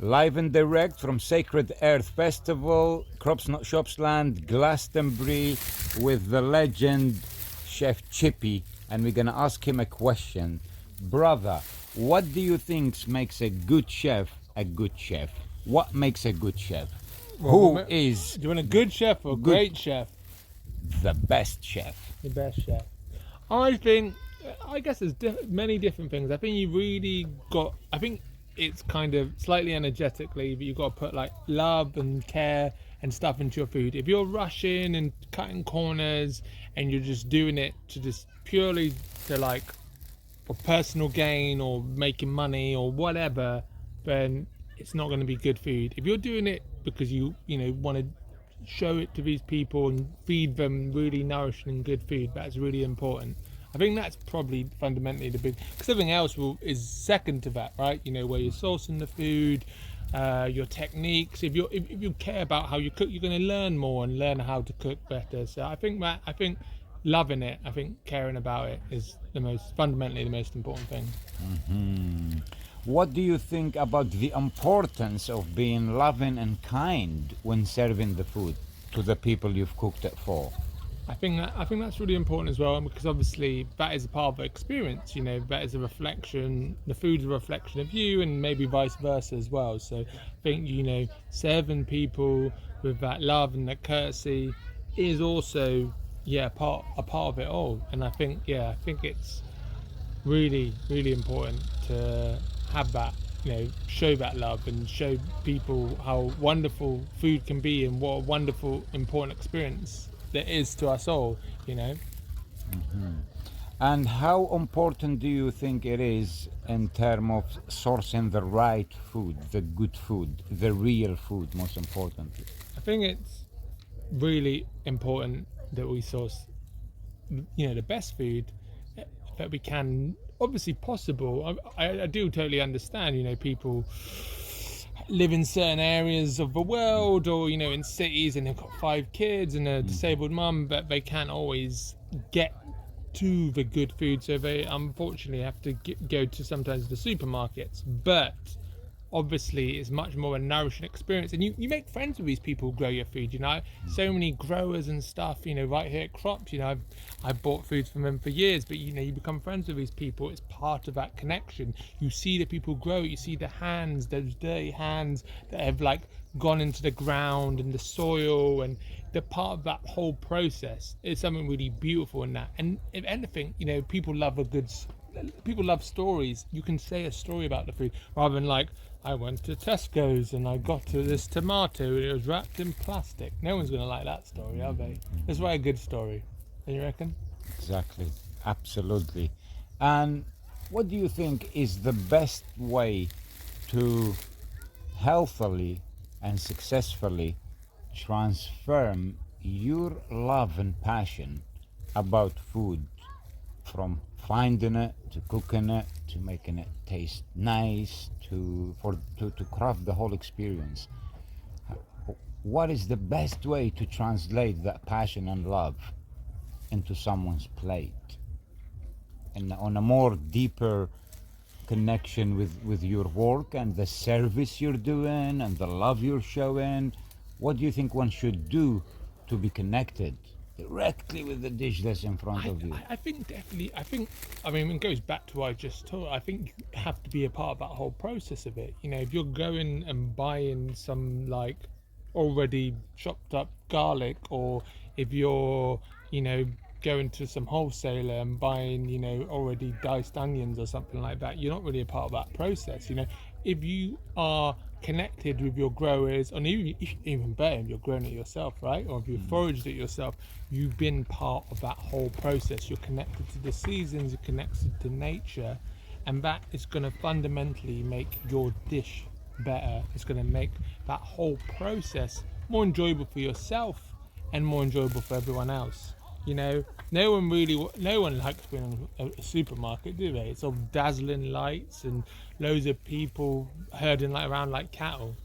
Live and direct from Sacred Earth Festival, Crops Not Shops Land, Glastonbury, with the legend Chef Chippy, and we're gonna ask him a question. Brother, what do you think makes a good chef a good chef? What makes a good chef? Who is... Do you want a good chef or great chef? The best chef. The best chef. I guess there's many different things. I think you really got... I think it's kind of slightly energetically, but you've got to put like love and care and stuff into your food. If you're rushing and cutting corners and you're just doing it to just purely to like for personal gain or making money or whatever, then it's not going to be good food. If you're doing it because you want to show it to these people and feed them really nourishing and good food, that's really important. I think that's probably fundamentally the big, because everything else is second to that, right? Where you're sourcing the food, your techniques. If you care about how you cook, you're going to learn more and learn how to cook better. So I think loving it, I think caring about it is fundamentally the most important thing. Mm-hmm. What do you think about the importance of being loving and kind when serving the food to the people you've cooked it for? I think that's really important as well, because obviously that is a part of the experience. That is a reflection. The food's a reflection of you, and maybe vice versa as well. So I think serving people with that love and that courtesy is also a part of it all. And I think it's really, really important to have that, show that love and show people how wonderful food can be and what a wonderful, important experience that is to us all. Mm-hmm. And how important do you think it is in terms of sourcing the right food, the good food, the real food, most importantly? I think it's really important that we source the best food that we can. Obviously possible. I do totally understand, people live in certain areas of the world, or in cities, and they've got 5 kids and a disabled mum, but they can't always get to the good food, so they unfortunately have to go to sometimes the supermarkets. But obviously it's much more a nourishing experience, and you make friends with these people who grow your food. So many growers and stuff, right here at Crops. I've bought foods from them for years, but you become friends with these people. It's part of that connection. You see the people grow, you see the hands, those dirty hands that have like gone into the ground and the soil, and they're part of that whole process. It's something really beautiful in that. And if anything, people love stories. You can say a story about the food rather than like, I went to Tesco's and I got to this tomato and it was wrapped in plastic. No one's going to like that story, are they? Let's write a good story. Don't you reckon? Exactly. Absolutely. And what do you think is the best way to healthily and successfully transform your love and passion about food, from finding it to cooking it to making it taste nice to craft the whole experience? What is the best way to translate that passion and love into someone's plate, and on a more deeper connection with your work and the service you're doing and the love you're showing? What do you think one should do to be connected directly with the dish that's in front of you? I think definitely. It goes back to what I just told. I think you have to be a part of that whole process of it. If you're going and buying some like already chopped up garlic, or if you're going to some wholesaler and buying already diced onions or something like that, you're not really a part of that process. If you are connected with your growers, and even better, if you're growing it yourself, right? Or if you foraged it yourself, you've been part of that whole process. You're connected to the seasons, you're connected to nature, and that is going to fundamentally make your dish better. It's going to make that whole process more enjoyable for yourself and more enjoyable for everyone else. No one likes being in a supermarket, do they? It's all dazzling lights and loads of people herding around like cattle.